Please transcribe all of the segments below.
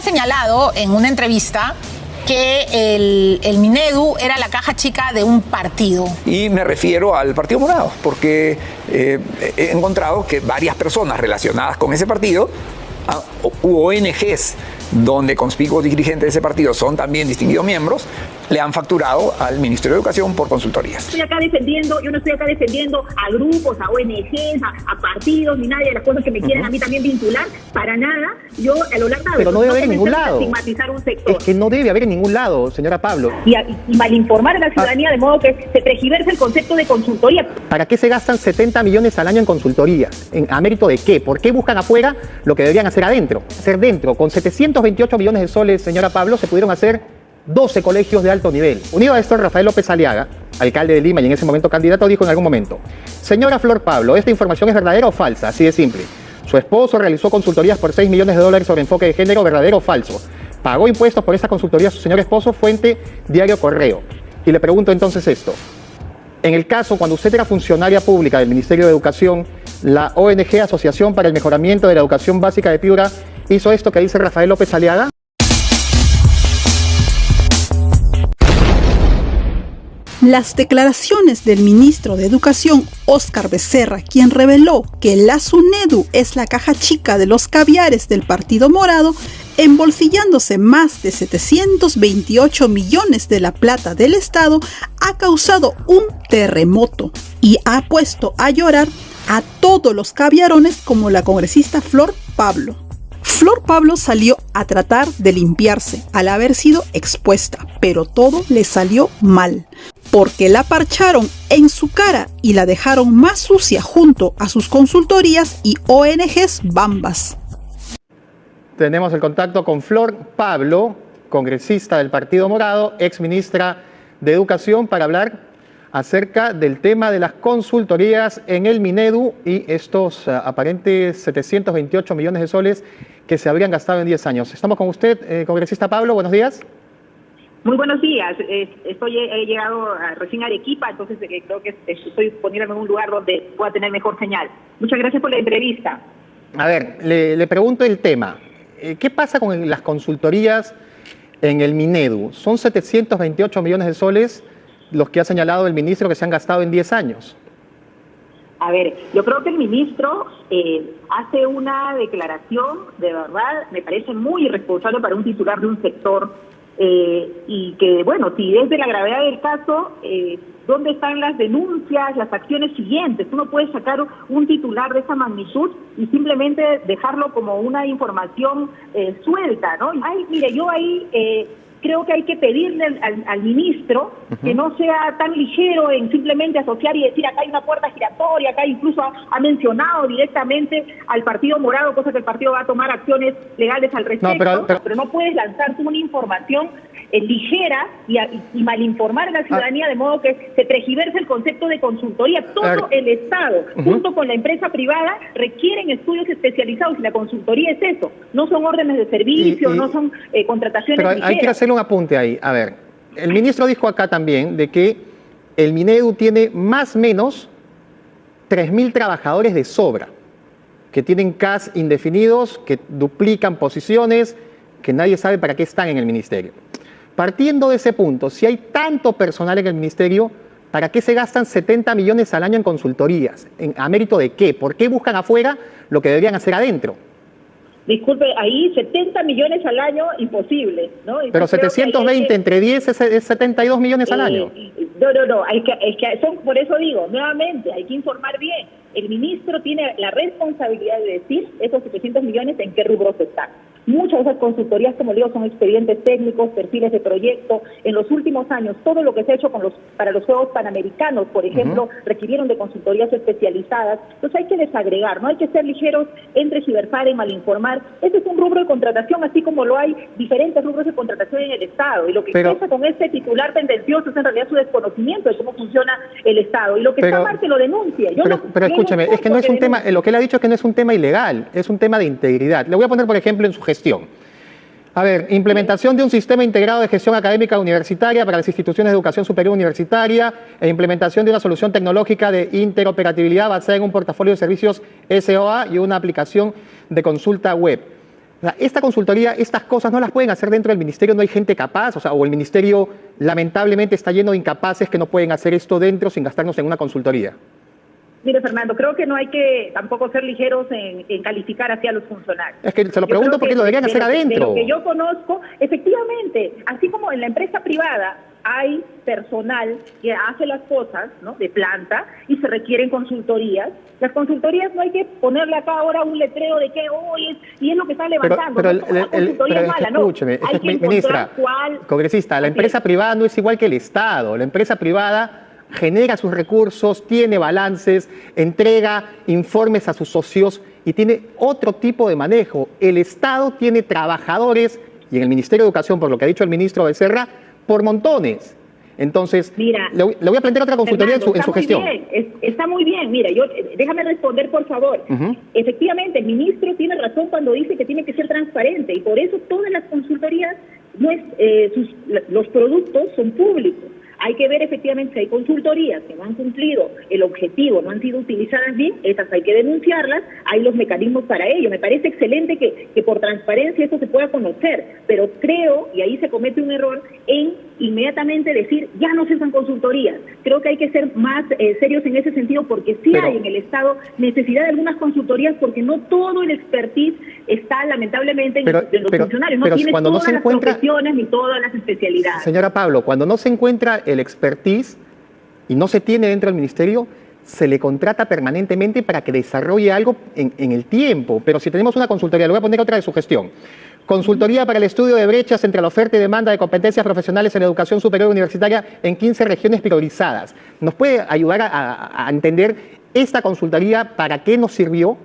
señalado en una entrevista que el Minedu era la caja chica de un partido. Y me refiero al Partido Morado, porque he encontrado que varias personas relacionadas con ese partido, u ONGs donde conspicuos dirigentes de ese partido son también distinguidos miembros, le han facturado al Ministerio de Educación por consultorías. Yo no estoy acá defendiendo a grupos, a ONGs, a partidos, ni nadie de las cosas que me quieren a mí también vincular, para nada. Yo a lo largo de pero no debe haber en ningún lado. Estigmatizar un sector. Es que no debe haber en ningún lado, señora Pablo. Y malinformar a la ciudadanía de modo que se tergiverse el concepto de consultoría. ¿Para qué se gastan 70 millones al año en consultorías? ¿A mérito de qué? ¿Por qué buscan afuera lo que deberían hacer adentro? Hacer dentro. Con 728 millones de soles, señora Pablo, se pudieron hacer 12 colegios de alto nivel. Unido a esto, Rafael López Aliaga, alcalde de Lima y en ese momento candidato, dijo en algún momento: señora Flor Pablo, ¿esta información es verdadera o falsa? Así de simple. Su esposo realizó consultorías por $6 millones sobre enfoque de género, ¿verdadero o falso? ¿Pagó impuestos por esta consultoría a su señor esposo? Fuente Diario Correo. Y le pregunto entonces esto: en el caso, cuando usted era funcionaria pública del Ministerio de Educación, la ONG Asociación para el Mejoramiento de la Educación Básica de Piura hizo esto que dice Rafael López Aliaga. Las declaraciones del ministro de Educación, Óscar Becerra, quien reveló que la SUNEDU es la caja chica de los caviares del Partido Morado, embolsillándose más de 728 millones de la plata del Estado, ha causado un terremoto y ha puesto a llorar a todos los caviarones como la congresista Flor Pablo. Flor Pablo salió a tratar de limpiarse al haber sido expuesta, pero todo le salió mal, porque la parcharon en su cara y la dejaron más sucia junto a sus consultorías y ONGs bambas. Tenemos el contacto con Flor Pablo, congresista del Partido Morado, exministra de Educación, para hablar acerca del tema de las consultorías en el Minedu y estos aparentes 728 millones de soles que se habrían gastado en 10 años. Estamos con usted, congresista Pablo, buenos días. Muy buenos días. He llegado recién a Arequipa, entonces creo que estoy poniéndome en un lugar donde pueda tener mejor señal. Muchas gracias por la entrevista. A ver, le pregunto el tema. ¿Qué pasa con las consultorías en el Minedu? Son 728 millones de soles los que ha señalado el ministro que se han gastado en 10 años. A ver, yo creo que el ministro hace una declaración, de verdad, me parece muy irresponsable para un titular de un sector, y que, bueno, si es de la gravedad del caso, ¿dónde están las denuncias, las acciones siguientes? Tú no puedes sacar un titular de esa magnitud y simplemente dejarlo como una información suelta, ¿no? Mire, yo ahí creo que hay que pedirle al ministro que no sea tan ligero en simplemente asociar y decir acá hay una puerta giratoria, acá incluso ha mencionado directamente al Partido Morado, cosa que el partido va a tomar acciones legales al respecto, pero no puedes lanzar una información ligera y malinformar a la ciudadanía de modo que se tergiverse el concepto de consultoría. Todo el Estado, junto con la empresa privada, requieren estudios especializados y la consultoría es eso. No son órdenes de servicio, no son contrataciones pero ligeras. Hay que hacerle un apunte ahí. A ver, el ministro dijo acá también de que el Minedu tiene más o menos 3.000 trabajadores de sobra, que tienen CAS indefinidos, que duplican posiciones, que nadie sabe para qué están en el ministerio. Partiendo de ese punto, si hay tanto personal en el ministerio, ¿para qué se gastan 70 millones al año en consultorías? ¿A mérito de qué? ¿Por qué buscan afuera lo que deberían hacer adentro? Disculpe, ahí 70 millones al año, imposible, ¿no? Pero 720 entre 10 es 72 millones al año. No, es que son, por eso digo, nuevamente, hay que informar bien. El ministro tiene la responsabilidad de decir esos 700 millones en qué rubros están. Muchas de esas consultorías, como digo, son expedientes técnicos, perfiles de proyecto. En los últimos años, todo lo que se ha hecho para los Juegos Panamericanos, por ejemplo, requirieron de consultorías especializadas. Entonces hay que desagregar, no hay que ser ligeros en tergiversar, en malinformar. Ese es un rubro de contratación, así como lo hay diferentes rubros de contratación en el Estado. Y lo que pasa con este titular tendencioso es en realidad su desconocimiento de cómo funciona el Estado. Y lo que está mal que lo denuncie. Pero escúcheme, es que no es un tema, lo que él ha dicho es que no es un tema ilegal, es un tema de integridad. Le voy a poner, por ejemplo, en su gestión. A ver, implementación de un sistema integrado de gestión académica universitaria para las instituciones de educación superior universitaria e implementación de una solución tecnológica de interoperabilidad basada en un portafolio de servicios SOA y una aplicación de consulta web. O sea, esta consultoría, estas cosas no las pueden hacer dentro del ministerio, no hay gente capaz, o el ministerio lamentablemente está lleno de incapaces que no pueden hacer esto dentro sin gastarnos en una consultoría. Mire, Fernando, creo que no hay que tampoco ser ligeros en calificar hacia los funcionarios. Es que se lo pregunto porque lo deberían hacer adentro. De lo que yo conozco, efectivamente, así como en la empresa privada hay personal que hace las cosas, ¿no?, de planta y se requieren consultorías. Las consultorías no hay que ponerle acá ahora un letrero de que hoy y es lo que está levantando. Pero la consultoría es mala, escúcheme, no. Hay que ministra, cuál... congresista, la empresa privada no es igual que el Estado. La empresa privada genera sus recursos, tiene balances, entrega informes a sus socios y tiene otro tipo de manejo. El Estado tiene trabajadores, y en el Ministerio de Educación, por lo que ha dicho el ministro Becerra, por montones. Entonces, mira, le voy a plantear otra consultoría Fernando, en su gestión. Está muy bien. Mira, déjame responder, por favor. Efectivamente, el ministro tiene razón cuando dice que tiene que ser transparente y por eso todas las consultorías, los productos son públicos. Hay que ver efectivamente si hay consultorías que no han cumplido el objetivo, no han sido utilizadas bien, esas hay que denunciarlas, hay los mecanismos para ello. Me parece excelente que por transparencia esto se pueda conocer, pero creo, y ahí se comete un error, en inmediatamente decir, ya no se usan consultorías. Creo que hay que ser más serios en ese sentido, porque sí hay en el Estado necesidad de algunas consultorías, porque no todo el expertise está lamentablemente en los funcionarios, no tiene todas las profesiones ni todas las especialidades. Señora Pablo, cuando no se encuentra el expertise y no se tiene dentro del ministerio, se le contrata permanentemente para que desarrolle algo en el tiempo. Pero si tenemos una consultoría, le voy a poner otra de su gestión. Consultoría para el estudio de brechas entre la oferta y demanda de competencias profesionales en la educación superior universitaria en 15 regiones priorizadas. ¿Nos puede ayudar a entender esta consultoría para qué nos sirvió?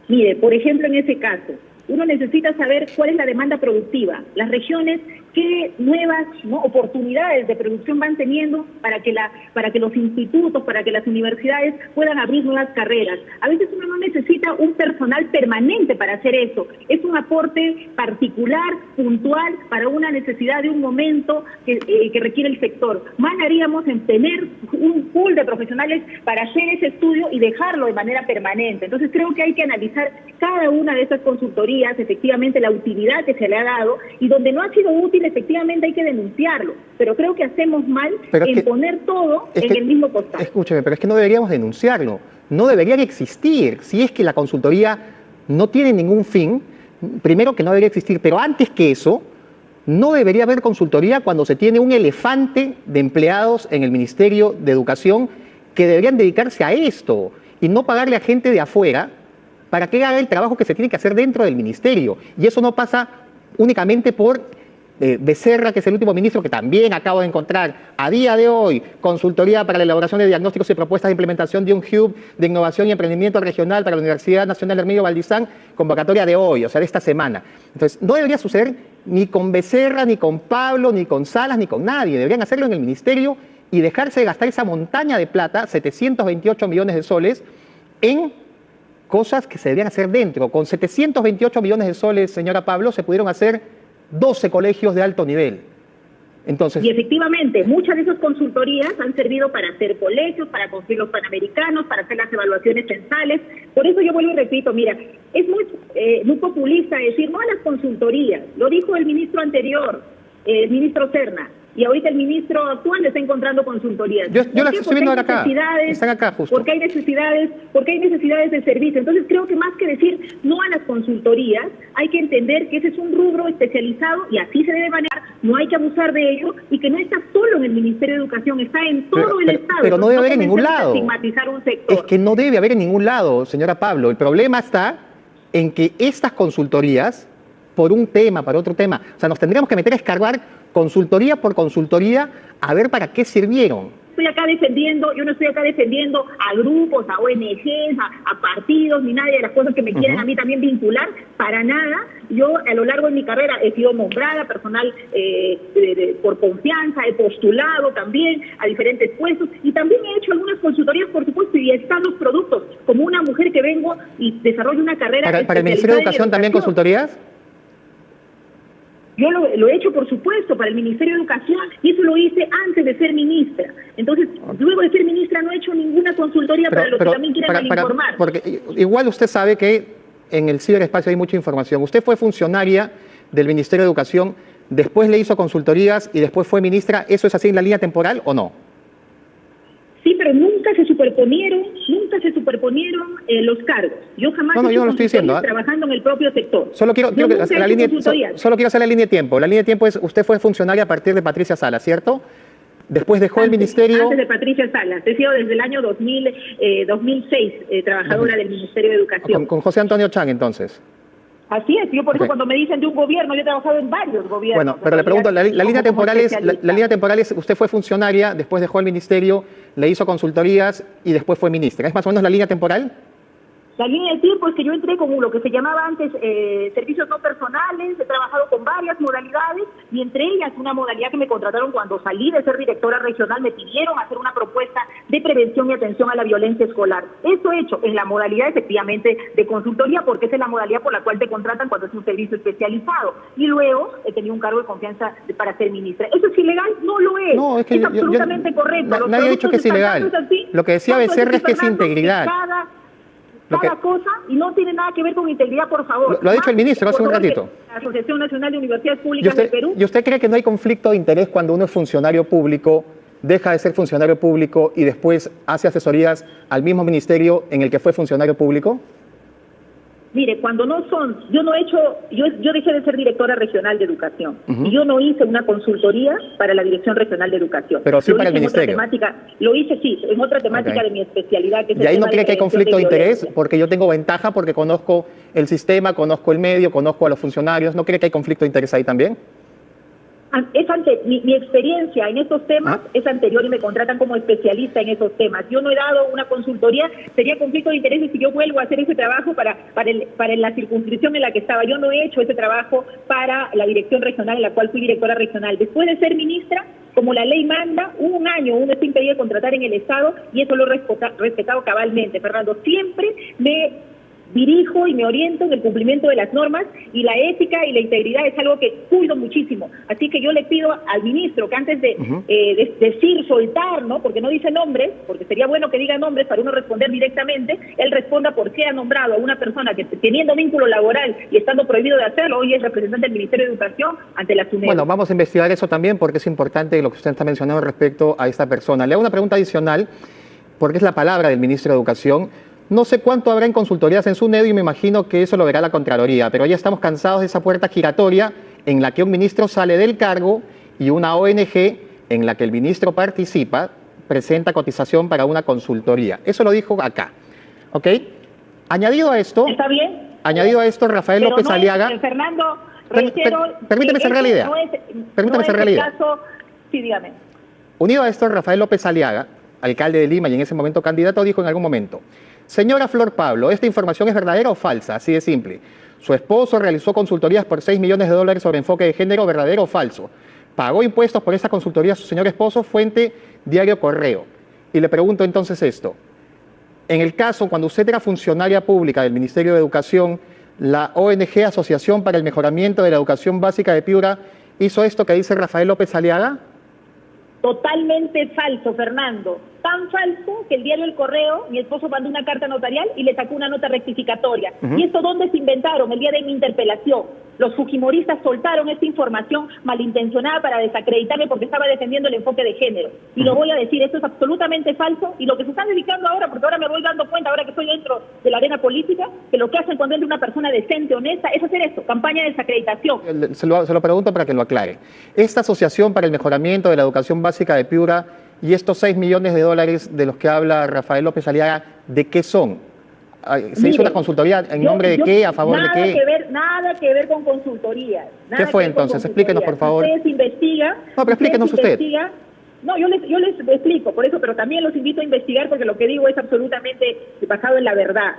Mire, por ejemplo, en ese caso, uno necesita saber cuál es la demanda productiva, las regiones, qué nuevas oportunidades de producción van teniendo para que los institutos, para que las universidades puedan abrir nuevas carreras. A veces uno no necesita un personal permanente para hacer eso. Es un aporte particular, puntual, para una necesidad de un momento que requiere el sector. Más haríamos en tener un pool de profesionales para hacer ese estudio y dejarlo de manera permanente. Entonces creo que hay que analizar cada una de esas consultorías, efectivamente la utilidad que se le ha dado, y donde no ha sido útil, efectivamente hay que denunciarlo, pero creo que hacemos mal en poner todo en el mismo costal. Escúcheme, pero es que no deberíamos denunciarlo, no deberían existir. Si es que la consultoría no tiene ningún fin, primero que no debería existir, pero antes que eso, no debería haber consultoría cuando se tiene un elefante de empleados en el Ministerio de Educación que deberían dedicarse a esto y no pagarle a gente de afuera para que haga el trabajo que se tiene que hacer dentro del ministerio. Y eso no pasa únicamente por Becerra, que es el último ministro que también acabo de encontrar a día de hoy, consultoría para la elaboración de diagnósticos y propuestas de implementación de un hub de innovación y emprendimiento regional para la Universidad Nacional Herminio Valdizán, convocatoria de hoy, o sea, de esta semana. Entonces, no debería suceder ni con Becerra, ni con Pablo, ni con Salas, ni con nadie. Deberían hacerlo en el ministerio y dejarse de gastar esa montaña de plata, 728 millones de soles, en cosas que se deberían hacer dentro. Con 728 millones de soles, señora Pablo, se pudieron hacer 12 colegios de alto nivel. Entonces, y efectivamente, muchas de esas consultorías han servido para hacer colegios, para construir los panamericanos, para hacer las evaluaciones censales. Por eso yo vuelvo y repito, mira, es muy populista decir no a las consultorías. Lo dijo el ministro anterior, el ministro Serna. Y ahorita el ministro actual está encontrando consultorías. Yo las estoy viendo ahora acá. Están acá justo. Porque hay necesidades de servicio. Entonces creo que más que decir no a las consultorías, hay que entender que ese es un rubro especializado y así se debe manejar. No hay que abusar de ello y que no está solo en el Ministerio de Educación, está en todo el Estado. Pero no debe haber en ningún lado. Estigmatizar un sector. Es que no debe haber en ningún lado, señora Pablo. El problema está en que estas consultorías, por un tema, para otro tema, o sea, nos tendríamos que meter a escarbar consultoría por consultoría, a ver para qué sirvieron. Yo no estoy acá defendiendo a grupos, a ONGs, a partidos, ni nadie de las cosas que me quieren a mí también vincular, para nada. Yo a lo largo de mi carrera he sido nombrada personal por confianza, he postulado también a diferentes puestos y también he hecho algunas consultorías, por supuesto, y están los productos, como una mujer que vengo y desarrollo una carrera. ¿Para el Ministerio de Educación también consultorías? Yo lo he hecho, por supuesto, para el Ministerio de Educación, y eso lo hice antes de ser ministra. Entonces, luego de ser ministra no he hecho ninguna consultoría para los que también quieran informar. Porque igual usted sabe que en el ciberespacio hay mucha información. Usted fue funcionaria del Ministerio de Educación, después le hizo consultorías y después fue ministra. ¿Eso es así en la línea temporal o no? Sí, pero nunca se superponieron los cargos. Yo jamás yo no lo estoy diciendo, trabajando en el propio sector. Solo quiero quiero hacer la línea de tiempo. La línea de tiempo es, usted fue funcionaria a partir de Patricia Salas, ¿cierto? Después dejó el ministerio... Antes de Patricia Salas. He sido desde el año 2006 trabajadora del Ministerio de Educación. Con José Antonio Chang, entonces. Así es, yo por eso cuando me dicen de un gobierno, yo he trabajado en varios gobiernos. Bueno, pero le pregunto, la línea temporal es, usted fue funcionaria, después dejó el ministerio, le hizo consultorías y después fue ministra. ¿Es más o menos la línea temporal? La línea de tiempo es que yo entré con lo que se llamaba antes servicios no personales, he trabajado con varias modalidades y entre ellas una modalidad que me contrataron cuando salí de ser directora regional, me pidieron hacer una propuesta de prevención y atención a la violencia escolar. Eso he hecho en la modalidad efectivamente de consultoría porque esa es la modalidad por la cual te contratan cuando es un servicio especializado. Y luego he tenido un cargo de confianza para ser ministra. ¿Eso es ilegal? No lo es. No, es que absolutamente correcto. Nadie ha dicho que es ilegal. Lo que decía Becerra es que es integridad. Cada cosa, y no tiene nada que ver con integridad, por favor. Lo ha dicho el ministro hace un ratito. La Asociación Nacional de Universidades Públicas del Perú. ¿Y usted cree que no hay conflicto de interés cuando uno es funcionario público, deja de ser funcionario público y después hace asesorías al mismo ministerio en el que fue funcionario público? Mire, cuando no son, yo dejé de ser directora regional de educación y yo no hice una consultoría para la Dirección Regional de Educación. Pero sí para el ministerio. Lo hice sí, en otra temática de mi especialidad. Que es ¿Y ahí no cree que hay conflicto de interés? Porque yo tengo ventaja porque conozco el sistema, conozco el medio, conozco a los funcionarios. ¿No cree que hay conflicto de interés ahí también? Mi experiencia en estos temas es anterior y me contratan como especialista en esos temas. Yo no he dado una consultoría, sería conflicto de intereses si yo vuelvo a hacer ese trabajo para la circunscripción en la que estaba. Yo no he hecho ese trabajo para la dirección regional en la cual fui directora regional. Después de ser ministra, como la ley manda, un año uno está impedido de contratar en el Estado y eso lo he respetado cabalmente, Fernando. Siempre me dirijo y me oriento en el cumplimiento de las normas y la ética y la integridad es algo que cuido muchísimo. Así que yo le pido al ministro que antes de decir, soltar, ¿no? Porque no dice nombres, porque sería bueno que diga nombres para uno responder directamente, él responda por qué ha nombrado a una persona que teniendo vínculo laboral y estando prohibido de hacerlo, hoy es representante del Ministerio de Educación ante la SUNEDU. Bueno, vamos a investigar eso también porque es importante lo que usted está mencionando respecto a esta persona. Le hago una pregunta adicional porque es la palabra del ministro de Educación. No sé cuánto habrá en consultorías en SUNEDU y me imagino que eso lo verá la Contraloría, pero ya estamos cansados de esa puerta giratoria en la que un ministro sale del cargo y una ONG en la que el ministro participa presenta cotización para una consultoría. Eso lo dijo acá, ¿ok? Añadido a esto... ¿Está bien? Añadido a esto, Rafael pero López Aliaga... Reitero, permítame cerrar la idea. Permítame cerrar la idea. Sí, dígame. Unido a esto, Rafael López Aliaga, alcalde de Lima y en ese momento candidato, dijo en algún momento: señora Flor Pablo, ¿esta información es verdadera o falsa? Así de simple. Su esposo realizó consultorías por $6 millones sobre enfoque de género, ¿verdadero o falso? ¿Pagó impuestos por esa consultoría a su señor esposo? Fuente Diario Correo. Y le pregunto entonces esto. En el caso, cuando usted era funcionaria pública del Ministerio de Educación, la ONG Asociación para el Mejoramiento de la Educación Básica de Piura hizo esto que dice Rafael López Aliaga. Totalmente falso, Fernando. Tan falso que el diario El Correo, mi esposo mandó una carta notarial y le sacó una nota rectificatoria. ¿Y esto dónde se inventaron? El día de mi interpelación. Los fujimoristas soltaron esta información malintencionada para desacreditarme porque estaba defendiendo el enfoque de género. Y lo voy a decir, esto es absolutamente falso. Y lo que se están dedicando ahora, porque ahora me voy dando cuenta, ahora que estoy dentro de la arena política, que lo que hacen cuando entra una persona decente, honesta, es hacer esto, campaña de desacreditación. Se lo pregunto para que lo aclare. Esta Asociación para el Mejoramiento de la Educación Básica de Piura y estos $6 millones de los que habla Rafael López Aliaga, ¿de qué son? ¿Se hizo una consultoría en nombre de qué, a favor de qué? Nada que ver con consultorías. ¿Qué fue entonces? Explíquenos, por favor. Ustedes investigan. No, pero explíquenos usted. No, yo les explico, por eso, pero también los invito a investigar porque lo que digo es absolutamente basado en la verdad.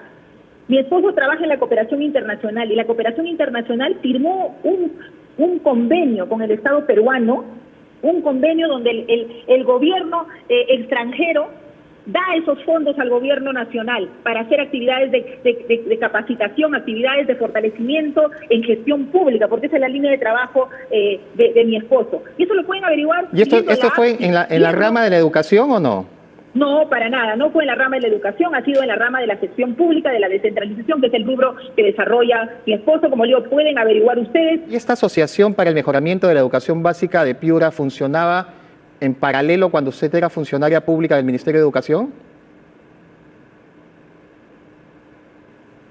Mi esposo trabaja en la cooperación internacional y la cooperación internacional firmó un convenio con el Estado peruano, un convenio donde el gobierno extranjero da esos fondos al gobierno nacional para hacer actividades de capacitación, actividades de fortalecimiento en gestión pública, porque esa es la línea de trabajo de mi esposo. Y eso lo pueden averiguar. ¿Y esto fue en la rama de la educación o no? No, para nada, no fue en la rama de la educación, ha sido en la rama de la gestión pública, de la descentralización, que es el rubro que desarrolla mi esposo. Como digo, pueden averiguar ustedes. ¿Y esta asociación para el mejoramiento de la educación básica de Piura funcionaba en paralelo cuando usted era funcionaria pública del Ministerio de Educación?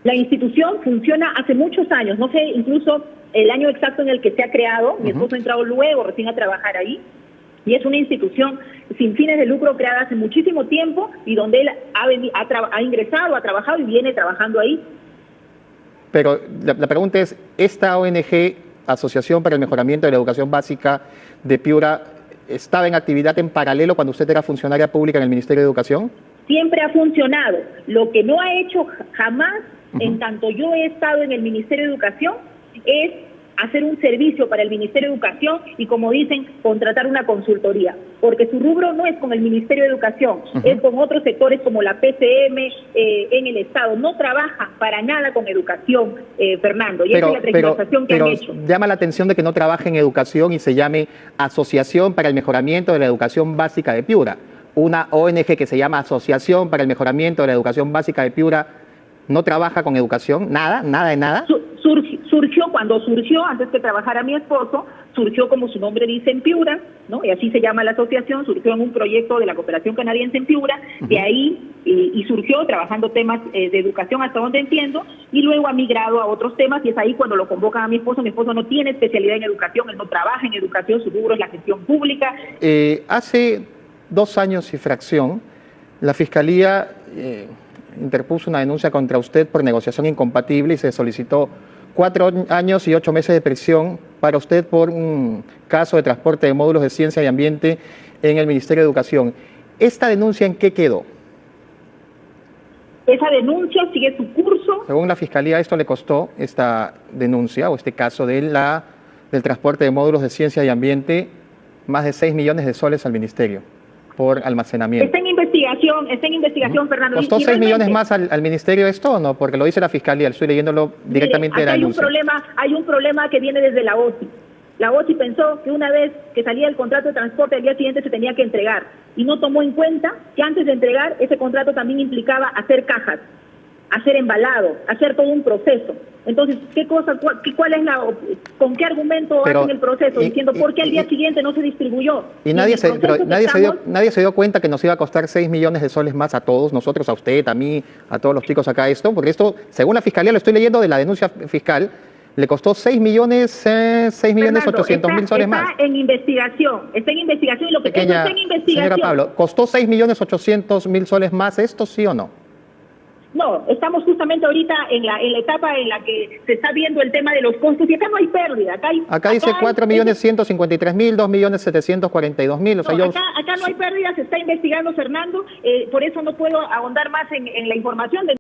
La institución funciona hace muchos años, no sé incluso el año exacto en el que se ha creado. Mi esposo ha entrado luego recién a trabajar ahí. Y es una institución sin fines de lucro creada hace muchísimo tiempo y donde él ha ingresado, ha trabajado y viene trabajando ahí. Pero la pregunta es, ¿esta ONG, Asociación para el Mejoramiento de la Educación Básica de Piura, estaba en actividad en paralelo cuando usted era funcionaria pública en el Ministerio de Educación? Siempre ha funcionado. Lo que no ha hecho jamás, en tanto yo he estado en el Ministerio de Educación, es hacer un servicio para el Ministerio de Educación y, como dicen, contratar una consultoría, porque su rubro no es con el Ministerio de Educación, es con otros sectores como la PCM en el Estado. No trabaja para nada con educación, Fernando, y esa es la tergiversación que han hecho. Llama la atención de que no trabaje en educación y se llame Asociación para el Mejoramiento de la Educación Básica de Piura. Una ONG que se llama Asociación para el Mejoramiento de la Educación Básica de Piura no trabaja con educación, nada de nada. Surgió cuando surgió, antes que trabajara mi esposo, surgió, como su nombre dice, en Piura, ¿no? Y así se llama la asociación, surgió en un proyecto de la cooperación canadiense en Piura, de ahí, y surgió trabajando temas de educación, hasta donde entiendo, y luego ha migrado a otros temas, y es ahí cuando lo convocan a mi esposo. Mi esposo no tiene especialidad en educación, él no trabaja en educación, su rubro es la gestión pública. Hace 2 años y fracción, la Fiscalía interpuso una denuncia contra usted por negociación incompatible y se solicitó 4 años y 8 meses de prisión para usted por un caso de transporte de módulos de ciencia y ambiente en el Ministerio de Educación. ¿Esta denuncia en qué quedó? Esa denuncia sigue su curso. Según la Fiscalía, esto le costó, esta denuncia o este caso del transporte de módulos de ciencia y ambiente, más de 6 millones de soles al Ministerio por almacenamiento. Está en investigación, Fernando. ¿Costó 6 millones más al Ministerio esto o no? Porque lo dice la Fiscalía, estoy leyéndolo directamente de la denuncia. Hay un problema que viene desde la OSI. La OSI pensó que una vez que salía el contrato de transporte, al día siguiente se tenía que entregar. Y no tomó en cuenta que antes de entregar, ese contrato también implicaba hacer cajas, hacer embalado, hacer todo un proceso. Entonces, ¿con qué argumento hacen el proceso? Diciendo, ¿por qué al día siguiente no se distribuyó? Y nadie se dio cuenta que nos iba a costar 6 millones de soles más a todos, nosotros, a usted, a mí, a todos los chicos acá esto, porque esto, según la Fiscalía, lo estoy leyendo de la denuncia fiscal, le costó 6.800.000 soles más. Está en investigación, y lo que tengo está en investigación. Señora Pablo, ¿costó 6.800.000 soles más esto, sí o no? No, estamos justamente ahorita en la etapa en la que se está viendo el tema de los costos y acá no hay pérdida. Acá dice 4.153.000, 2.742.000. O sea, acá no hay pérdida, se está investigando, Fernando, por eso no puedo ahondar más en la información.